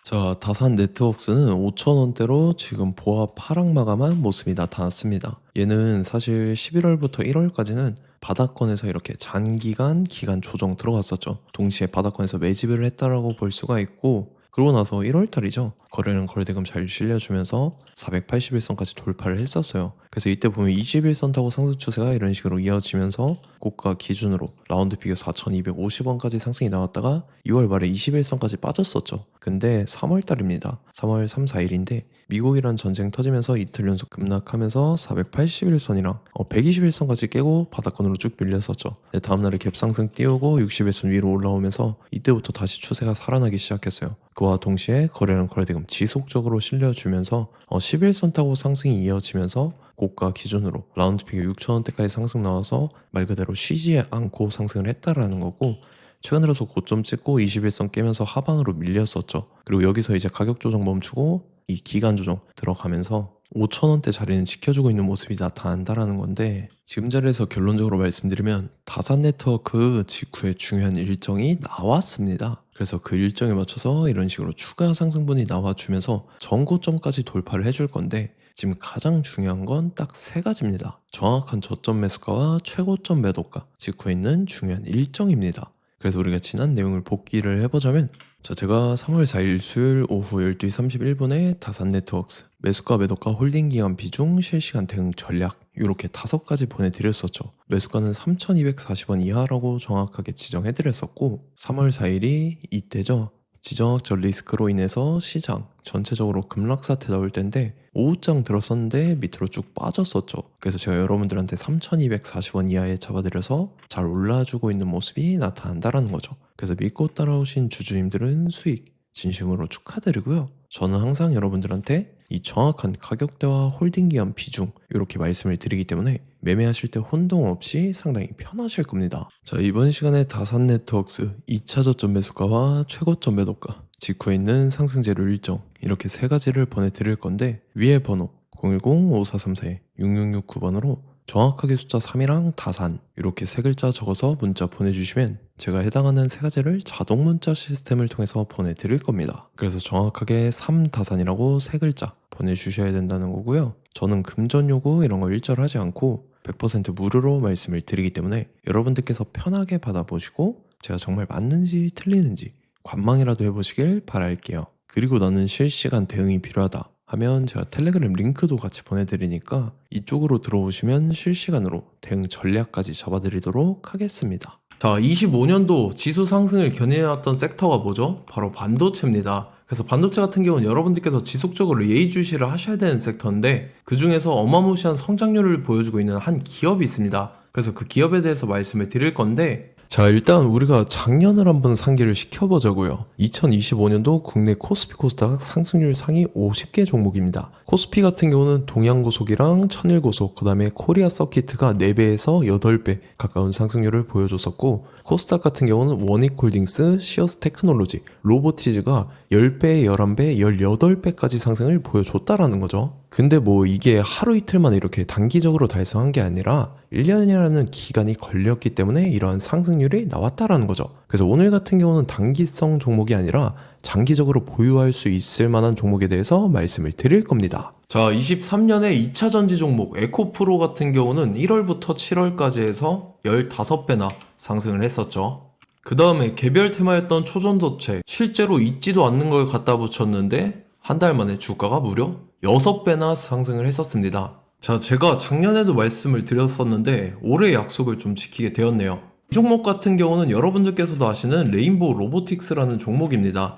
자, 다산 네트웍스는 5,000원대로 지금 보합 하락 마감한 모습이 나타났습니다. 얘는 사실 11월부터 1월까지는 바닥권에서 이렇게 장기간 기간 조정 들어갔었죠. 동시에 바닥권에서 매집을 했다라고 볼 수가 있고, 그러고 나서 1월 달이죠. 거래는 거래대금 잘 실려주면서 481선까지 돌파를 했었어요. 그래서 이때 보면 21선 타고 상승 추세가 이런 식으로 이어지면서 고가 기준으로 라운드 피겨 4,250원까지 상승이 나왔다가 2월 말에 21선까지 빠졌었죠. 근데 3월 달입니다. 3월 3, 4일인데 미국이란 전쟁 터지면서 이틀 연속 급락하면서 481선이랑 121선까지 깨고 바닥권으로 쭉 밀렸었죠. 다음날에 갭상승 띄우고 61선 위로 올라오면서 이때부터 다시 추세가 살아나기 시작했어요. 그와 동시에 거래량 거래대금 지속적으로 실려주면서 11선 타고 상승이 이어지면서 고가 기준으로 라운드 피겨 6,000원대까지 상승 나와서 말 그대로 쉬지 않고 상승을 했다라는 거고, 최근 들어서 고점 찍고 21선 깨면서 하방으로 밀렸었죠. 그리고 여기서 이제 가격 조정 멈추고 이 기간 조정 들어가면서 5,000원대 자리는 지켜주고 있는 모습이 나타난다라는 건데, 지금 자리에서 결론적으로 말씀드리면 다산 네트워크 직후에 중요한 일정이 나왔습니다. 그래서 그 일정에 맞춰서 이런 식으로 추가 상승분이 나와주면서 전고점까지 돌파를 해줄 건데, 지금 가장 중요한 건 딱 세 가지입니다. 정확한 저점 매수가와 최고점 매도가, 직후에 있는 중요한 일정입니다. 그래서 우리가 지난 내용을 복기를 해보자면, 제가 3월 4일 수요일 오후 12시 31분에 다산 네트웍스 매수가 매도가 홀딩 기간 비중 실시간 대응 전략 이렇게 5가지 보내드렸었죠. 매수가는 3,240원 이하라고 정확하게 지정해드렸었고, 3월 4일이 이때죠. 지정학적 리스크로 인해서 시장 전체적으로 급락 사태 나올 때인데 오후장 들었었는데 밑으로 쭉 빠졌었죠. 그래서 제가 여러분들한테 3,240원 이하에 잡아드려서 잘 올라주고 있는 모습이 나타난다라는 거죠. 그래서 믿고 따라오신 주주님들은 수익 진심으로 축하드리고요. 저는 항상 여러분들한테 이 정확한 가격대와 홀딩 기간 비중 이렇게 말씀을 드리기 때문에 매매하실 때 혼동 없이 상당히 편하실 겁니다. 자, 이번 시간에 다산 네트웍스 2차 저점 매수가와 최고점 매도가, 직후에 있는 상승재료 일정 이렇게 세 가지를 보내드릴 건데, 위에 번호 010-5434-6669번으로 정확하게 숫자 3이랑 다산 이렇게 세 글자 적어서 문자 보내주시면 제가 해당하는 세 가지를 자동 문자 시스템을 통해서 보내드릴 겁니다. 그래서 정확하게 3다산이라고 세 글자 보내주셔야 된다는 거고요. 저는 금전 요구 이런 거 일절하지 않고 100% 무료로 말씀을 드리기 때문에 여러분들께서 편하게 받아보시고 제가 정말 맞는지 틀리는지 관망이라도 해보시길 바랄게요. 그리고 나는 실시간 대응이 필요하다 하면 제가 텔레그램 링크도 같이 보내드리니까 이쪽으로 들어오시면 실시간으로 대응 전략까지 잡아드리도록 하겠습니다. 자, 25년도 지수 상승을 견인해왔던 섹터가 뭐죠? 바로 반도체입니다. 그래서 반도체 같은 경우는 여러분들께서 지속적으로 예의주시를 하셔야 되는 섹터인데, 그 중에서 어마무시한 성장률을 보여주고 있는 한 기업이 있습니다. 그래서 그 기업에 대해서 말씀을 드릴 건데, 자, 일단 우리가 작년을 한번 상기를 시켜보자고요. 2025년도 국내 코스피 코스닥 상승률 상위 50개 종목입니다. 코스피 같은 경우는 동양고속이랑 천일고속, 그 다음에 코리아 서키트가 4배에서 8배 가까운 상승률을 보여줬었고, 코스닥 같은 경우는 원익홀딩스, 시어스 테크놀로지, 로보티즈가 10배, 11배, 18배까지 상승을 보여줬다라는 거죠. 근데 뭐 이게 하루 이틀만 이렇게 단기적으로 달성한 게 아니라 1년이라는 기간이 걸렸기 때문에 이러한 상승률이 나왔다라는 거죠. 그래서 오늘 같은 경우는 단기성 종목이 아니라 장기적으로 보유할 수 있을 만한 종목에 대해서 말씀을 드릴 겁니다. 자, 23년에 2차 전지 종목 에코프로 같은 경우는 1월부터 7월까지 해서 15배나 상승을 했었죠. 그 다음에 개별 테마였던 초전도체, 실제로 있지도 않는 걸 갖다 붙였는데 한 달 만에 주가가 무려 6배나 상승을 했었습니다. 자, 제가 작년에도 말씀을 드렸었는데 올해 약속을 좀 지키게 되었네요. 이 종목 같은 경우는 여러분들께서도 아시는 레인보우 로보틱스라는 종목입니다.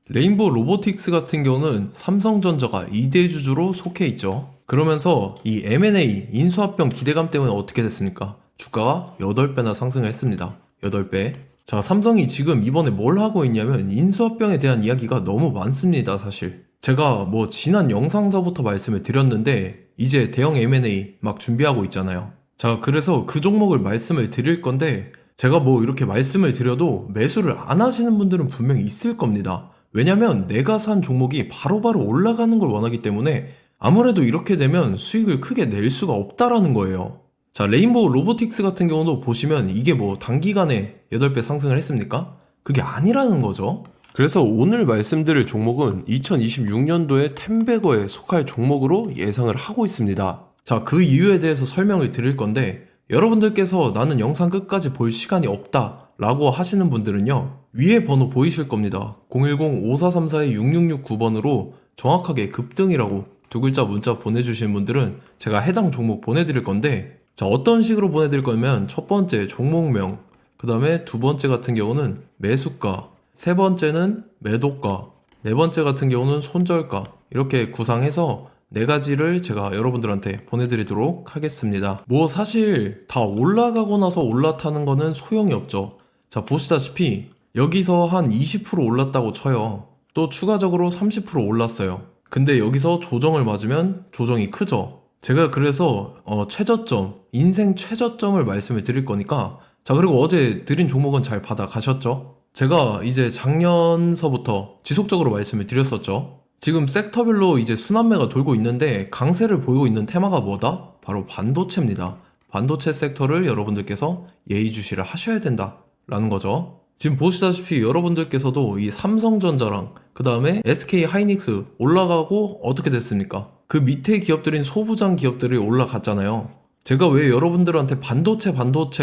레인보우 로보틱스 같은 경우는 삼성전자가 2대 주주로 속해 있죠. 그러면서 이 M&A 인수합병 기대감 때문에 어떻게 됐습니까? 주가가 8배나 상승을 했습니다. 8배. 자, 삼성이 지금 이번에 뭘 하고 있냐면 인수합병에 대한 이야기가 너무 많습니다. 사실 제가 뭐 지난 영상서부터 말씀을 드렸는데 이제 대형 M&A 막 준비하고 있잖아요. 자, 그래서 그 종목을 말씀을 드릴 건데, 제가 뭐 이렇게 말씀을 드려도 매수를 안 하시는 분들은 분명히 있을 겁니다. 왜냐면 내가 산 종목이 바로바로 올라가는 걸 원하기 때문에 아무래도 이렇게 되면 수익을 크게 낼 수가 없다라는 거예요. 자, 레인보우 로보틱스 같은 경우도 보시면 이게 뭐 단기간에 8배 상승을 했습니까? 그게 아니라는 거죠. 그래서 오늘 말씀드릴 종목은 2026년도에 텐베거에 속할 종목으로 예상을 하고 있습니다. 자, 그 이유에 대해서 설명을 드릴 건데, 여러분들께서 나는 영상 끝까지 볼 시간이 없다 라고 하시는 분들은요, 위에 번호 보이실 겁니다. 010-5434-6669번으로 정확하게 급등이라고 두 글자 문자 보내주신 분들은 제가 해당 종목 보내드릴 건데, 자, 어떤 식으로 보내드릴 거냐면, 첫 번째 종목명, 그 다음에 두 번째 같은 경우는 매수가, 세 번째는 매도가, 네 번째 같은 경우는 손절가, 이렇게 구상해서 네 가지를 제가 여러분들한테 보내드리도록 하겠습니다. 뭐 사실 다 올라가고 나서 올라타는 거는 소용이 없죠. 자, 보시다시피 여기서 한 20% 올랐다고 쳐요. 또 추가적으로 30% 올랐어요. 근데 여기서 조정을 맞으면 조정이 크죠. 제가 그래서 최저점, 인생 최저점을 말씀을 드릴 거니까, 자, 그리고 어제 드린 종목은 잘 받아가셨죠? 제가 이제 작년서부터 지속적으로 말씀을 드렸었죠. 지금 섹터별로 이제 순환매가 돌고 있는데 강세를 보이고 있는 테마가 뭐다? 바로 반도체입니다. 반도체 섹터를 여러분들께서 예의주시를 하셔야 된다라는 거죠. 지금 보시다시피 여러분들께서도 이 삼성전자랑 그 다음에 SK 하이닉스 올라가고 어떻게 됐습니까? 그 밑에 기업들인 소부장 기업들이 올라갔잖아요. 제가 왜 여러분들한테 반도체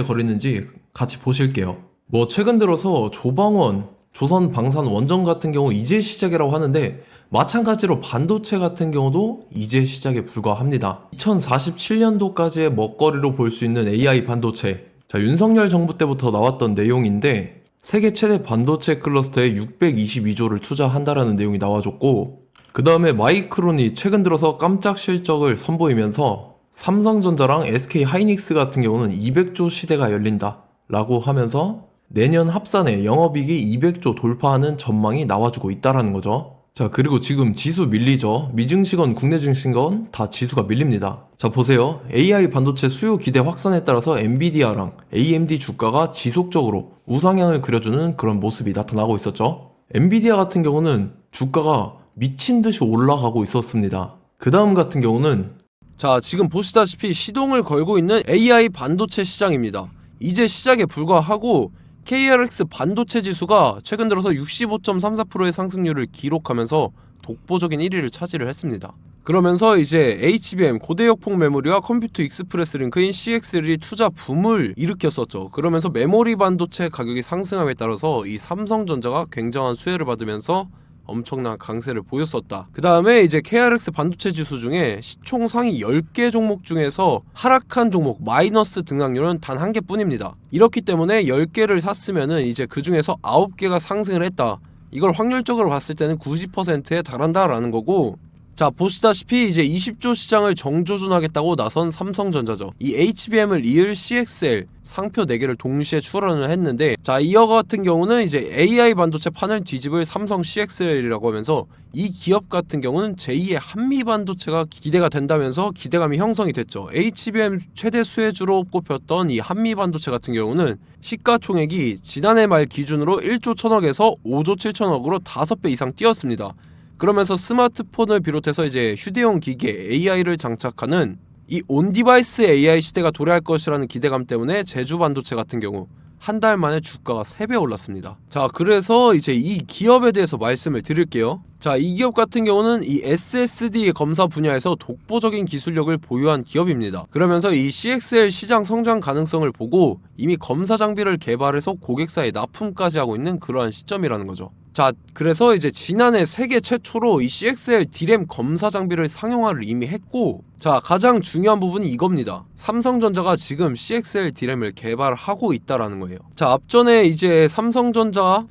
거리는지 같이 보실게요. 뭐 최근 들어서 조방원, 조선방산원전 같은 경우 이제 시작이라고 하는데, 마찬가지로 반도체 같은 경우도 이제 시작에 불과합니다. 2047년도까지의 먹거리로 볼 수 있는 AI 반도체. 자, 윤석열 정부 때부터 나왔던 내용인데, 세계 최대 반도체 클러스터에 622조를 투자한다라는 내용이 나와줬고, 그 다음에 마이크론이 최근 들어서 깜짝 실적을 선보이면서 삼성전자랑 SK 하이닉스 같은 경우는 200조 시대가 열린다 라고 하면서 내년 합산에 영업이익이 200조 돌파하는 전망이 나와주고 있다라는 거죠. 자, 그리고 지금 지수 밀리죠. 미증시건 국내 증시건 다 지수가 밀립니다. 자, 보세요. AI 반도체 수요 기대 확산에 따라서 엔비디아랑 AMD 주가가 지속적으로 우상향을 그려주는 그런 모습이 나타나고 있었죠. 엔비디아 같은 경우는 주가가 미친 듯이 올라가고 있었습니다. 그 다음 같은 경우는, 자, 지금 보시다시피 시동을 걸고 있는 AI 반도체 시장입니다. 이제 시작에 불과하고 KRX 반도체 지수가 최근 들어서 65.34%의 상승률을 기록하면서 독보적인 1위를 차지를 했습니다. 그러면서 이제 HBM 고대역폭 메모리와 컴퓨터 익스프레스 링크인 CXL이 투자 붐을 일으켰었죠. 그러면서 메모리 반도체 가격이 상승함에 따라서 이 삼성전자가 굉장한 수혜를 받으면서 엄청난 강세를 보였었다. 그 다음에 이제 KRX 반도체 지수 중에 시총 상위 10개 종목 중에서 하락한 종목 마이너스 등락률은 단 한 개뿐입니다. 이렇기 때문에 10개를 샀으면은 이제 그 중에서 9개가 상승을 했다. 이걸 확률적으로 봤을 때는 90%에 달한다라는 거고, 자, 보시다시피 이제 20조 시장을 정조준하겠다고 나선 삼성전자죠. 이 HBM을 이을 CXL 상표 4개를 동시에 출원을 했는데, 자, 이어 같은 경우는 이제 AI 반도체 판을 뒤집을 삼성 CXL이라고 하면서 이 기업 같은 경우는 제2의 한미 반도체가 기대가 된다면서 기대감이 형성이 됐죠. HBM 최대 수혜주로 꼽혔던 이 한미 반도체 같은 경우는 시가총액이 지난해 말 기준으로 1조 1000억에서 5조 7천억으로 5배 이상 뛰었습니다. 그러면서 스마트폰을 비롯해서 이제 휴대용 기기에 AI를 장착하는 이 온디바이스 AI 시대가 도래할 것이라는 기대감 때문에 제주 반도체 같은 경우 한 달 만에 주가가 3배 올랐습니다. 자, 그래서 이제 이 기업에 대해서 말씀을 드릴게요. 자, 이 기업 같은 경우는 이 SSD 검사 분야에서 독보적인 기술력을 보유한 기업입니다. 그러면서 이 CXL 시장 성장 가능성을 보고 이미 검사 장비를 개발해서 고객사에 납품까지 하고 있는 그러한 시점이라는 거죠. 자, 그래서 이제 지난해 세계 최초로 이 CXL D램 검사 장비를 상용화를 이미 했고, 자, 가장 중요한 부분이 이겁니다. 삼성전자가 지금 CXL D램을 개발하고 있다라는 거예요. 자, 앞전에 이제 삼성전자가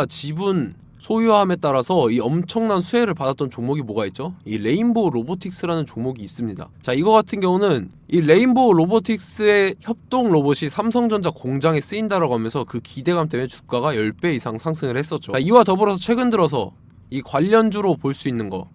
지분 소유함에 따라서 이 엄청난 수혜를 받았던 종목이 뭐가 있죠? 이 레인보우 로보틱스라는 종목이 있습니다. 자, 이거 같은 경우는 이 레인보우 로보틱스의 협동 로봇이 삼성전자 공장에 쓰인다라고 하면서 그 기대감 때문에 주가가 10배 이상 상승을 했었죠. 자, 이와 더불어서 최근 들어서 이 관련주로 볼 수 있는 거,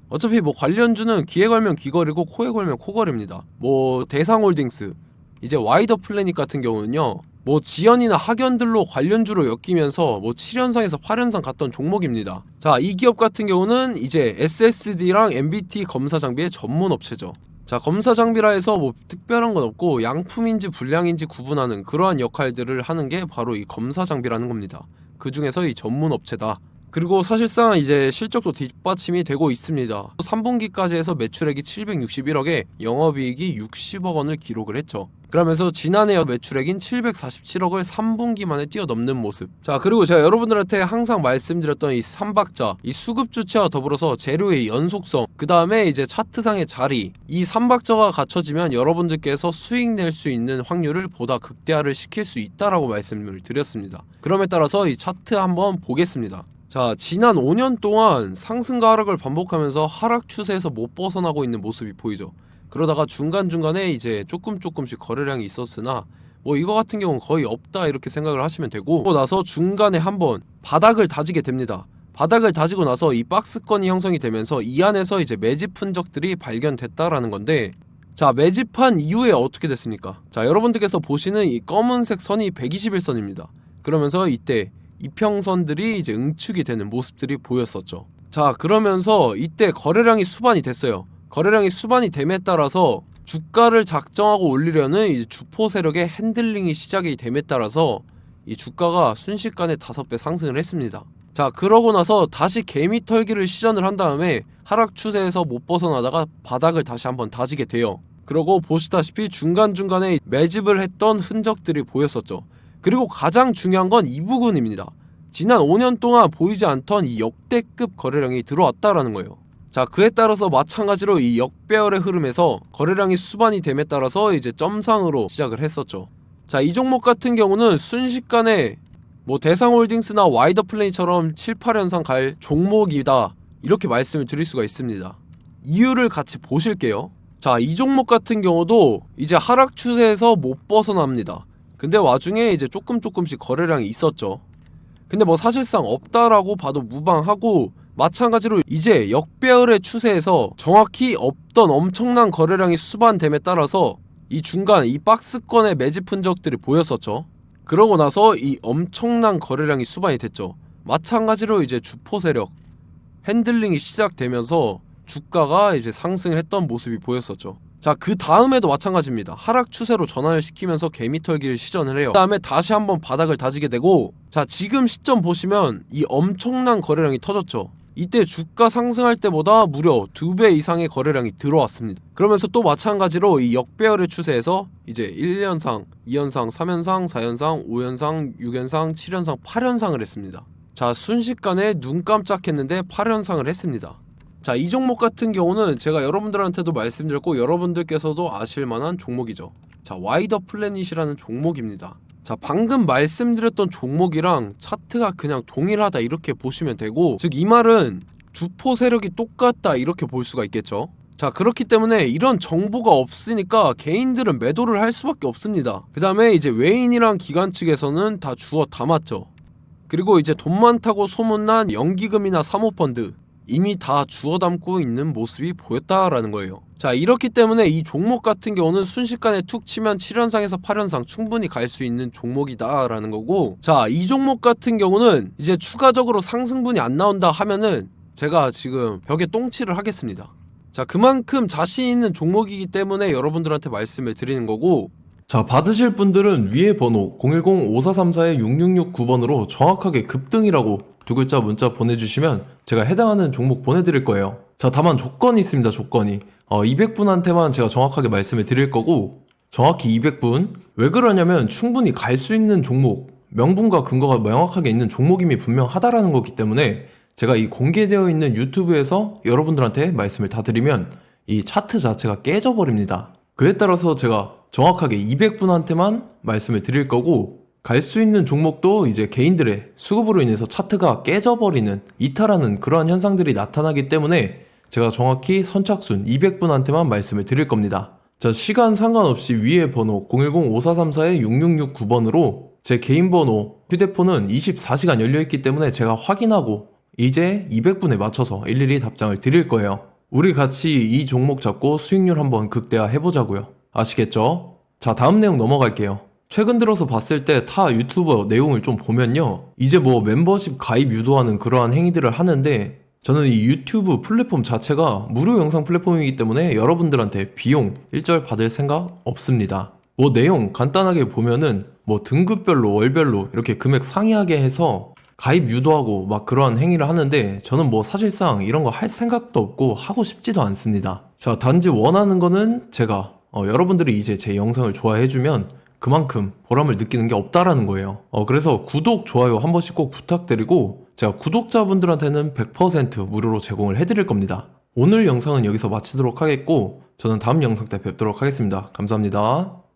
어차피 뭐 관련주는 귀에 걸면 귀걸이고 코에 걸면 코걸입니다. 뭐 대상홀딩스, 이제 와이더 플래닛 같은 경우는요, 뭐 지연이나 학연들로 관련주로 엮이면서 뭐 7연상에서 8연상 갔던 종목입니다. 자, 이 기업 같은 경우는 이제 SSD랑 MBT 검사 장비의 전문 업체죠. 자, 검사 장비라 해서 뭐 특별한 건 없고 양품인지 불량인지 구분하는 그러한 역할들을 하는 게 바로 이 검사 장비라는 겁니다. 그 중에서 이 전문 업체다. 그리고 사실상 이제 실적도 뒷받침이 되고 있습니다. 3분기까지 해서 매출액이 761억에 영업이익이 60억 원을 기록을 했죠. 그러면서 지난해 매출액인 747억을 3분기 만에 뛰어넘는 모습. 자, 그리고 제가 여러분들한테 항상 말씀드렸던 이 3박자, 이 수급 주체와 더불어서 재료의 연속성, 그 다음에 이제 차트상의 자리, 이 3박자가 갖춰지면 여러분들께서 수익 낼 수 있는 확률을 보다 극대화를 시킬 수 있다라고 말씀을 드렸습니다. 그럼에 따라서 이 차트 한번 보겠습니다. 자, 지난 5년 동안 상승과 하락을 반복하면서 하락 추세에서 못 벗어나고 있는 모습이 보이죠. 그러다가 중간중간에 이제 조금씩 거래량이 있었으나 뭐 이거 같은 경우는 거의 없다 이렇게 생각을 하시면 되고, 그러고 나서 중간에 한번 바닥을 다지게 됩니다. 바닥을 다지고 나서 이 박스권이 형성이 되면서 이 안에서 이제 매집 흔적들이 발견됐다라는 건데, 자, 매집한 이후에 어떻게 됐습니까? 자, 여러분들께서 보시는 이 검은색 선이 121선입니다. 그러면서 이때 이평선들이 이제 응축이 되는 모습들이 보였었죠. 자, 그러면서 이때 거래량이 수반이 됐어요. 거래량이 수반이 됨에 따라서 주가를 작정하고 올리려는 이제 주포 세력의 핸들링이 시작이 됨에 따라서 이 주가가 순식간에 5배 상승을 했습니다. 자, 그러고 나서 다시 개미 털기를 시전을 한 다음에 하락 추세에서 못 벗어나다가 바닥을 다시 한번 다지게 돼요. 그러고 보시다시피 중간중간에 매집을 했던 흔적들이 보였었죠. 그리고 가장 중요한 건 이 부분입니다. 지난 5년 동안 보이지 않던 이 역대급 거래량이 들어왔다라는 거예요. 자, 그에 따라서 마찬가지로 이 역배열의 흐름에서 거래량이 수반이 됨에 따라서 이제 점상으로 시작을 했었죠. 자, 이 종목 같은 경우는 순식간에 뭐 대상홀딩스나 와이더플레이처럼 7, 8연상 갈 종목이다 이렇게 말씀을 드릴 수가 있습니다. 이유를 같이 보실게요. 자, 이 종목 같은 경우도 이제 하락 추세에서 못 벗어납니다. 근데 와중에 이제 조금씩 거래량이 있었죠. 근데 뭐 사실상 없다라고 봐도 무방하고, 마찬가지로 이제 역배열의 추세에서 정확히 없던 엄청난 거래량이 수반됨에 따라서 이 중간 이 박스권의 매집 흔적들이 보였었죠. 그러고 나서 이 엄청난 거래량이 수반이 됐죠. 마찬가지로 이제 주포 세력 핸들링이 시작되면서 주가가 이제 상승을 했던 모습이 보였었죠. 자, 그 다음에도 마찬가지입니다. 하락 추세로 전환을 시키면서 개미 털기를 시전을 해요. 그 다음에 다시 한번 바닥을 다지게 되고, 자, 지금 시점 보시면 이 엄청난 거래량이 터졌죠. 이때 주가 상승할 때보다 무려 2배 이상의 거래량이 들어왔습니다. 그러면서 또 마찬가지로 이 역배열의 추세에서 이제 1연상, 2연상, 3연상, 4연상, 5연상, 6연상, 7연상, 8연상을 했습니다. 자, 순식간에 눈 깜짝했는데 8연상을 했습니다. 자, 이 종목 같은 경우는 제가 여러분들한테도 말씀드렸고 여러분들께서도 아실만한 종목이죠. 자, 와이더 플래닛이라는 종목입니다. 자, 방금 말씀드렸던 종목이랑 차트가 그냥 동일하다 이렇게 보시면 되고, 즉 이 말은 주포 세력이 똑같다 이렇게 볼 수가 있겠죠. 자, 그렇기 때문에 이런 정보가 없으니까 개인들은 매도를 할 수밖에 없습니다. 그 다음에 이제 외인이랑 기관 측에서는 다 주워 담았죠. 그리고 이제 돈 많다고 소문난 연기금이나 사모펀드 이미 다 주워 담고 있는 모습이 보였다라는 거예요. 자, 이렇기 때문에 이 종목 같은 경우는 순식간에 툭 치면 7연상에서 8연상 충분히 갈 수 있는 종목이다 라는 거고, 자, 이 종목 같은 경우는 이제 추가적으로 상승분이 안 나온다 하면은 제가 지금 벽에 똥칠을 하겠습니다. 자, 그만큼 자신 있는 종목이기 때문에 여러분들한테 말씀을 드리는 거고, 자, 받으실 분들은 위에 번호 010-5434-6669번으로 정확하게 급등이라고 두 글자 문자 보내주시면 제가 해당하는 종목 보내드릴 거예요. 자, 다만 조건이 있습니다. 조건이 200분한테만 제가 정확하게 말씀을 드릴 거고, 정확히 200분. 왜 그러냐면 충분히 갈 수 있는 종목, 명분과 근거가 명확하게 있는 종목임이 분명하다라는 거기 때문에 제가 이 공개되어 있는 유튜브에서 여러분들한테 말씀을 다 드리면 이 차트 자체가 깨져버립니다. 그에 따라서 제가 정확하게 200분한테만 말씀을 드릴 거고, 갈 수 있는 종목도 이제 개인들의 수급으로 인해서 차트가 깨져버리는, 이탈하는 그러한 현상들이 나타나기 때문에 제가 정확히 선착순 200분한테만 말씀을 드릴 겁니다. 자, 시간 상관없이 위에 번호 010-5434-6669번으로 제 개인 번호, 휴대폰은 24시간 열려있기 때문에 제가 확인하고 이제 200분에 맞춰서 일일이 답장을 드릴 거예요. 우리 같이 이 종목 잡고 수익률 한번 극대화 해보자고요. 아시겠죠? 자, 다음 내용 넘어갈게요. 최근 들어서 봤을 때 타 유튜버 내용을 좀 보면요, 이제 뭐 멤버십 가입 유도하는 그러한 행위들을 하는데, 저는 이 유튜브 플랫폼 자체가 무료 영상 플랫폼이기 때문에 여러분들한테 비용 일절 받을 생각 없습니다. 뭐 내용 간단하게 보면은 뭐 등급별로 월별로 이렇게 금액 상이하게 해서 가입 유도하고 막 그러한 행위를 하는데 저는 뭐 사실상 이런 거 할 생각도 없고 하고 싶지도 않습니다. 자, 단지 원하는 거는 제가 여러분들이 이제 제 영상을 좋아해주면 그만큼 보람을 느끼는 게 없다라는 거예요. 그래서 구독, 좋아요 한 번씩 꼭 부탁드리고 제가 구독자분들한테는 100% 무료로 제공을 해드릴 겁니다. 오늘 영상은 여기서 마치도록 하겠고 저는 다음 영상 때 뵙도록 하겠습니다. 감사합니다.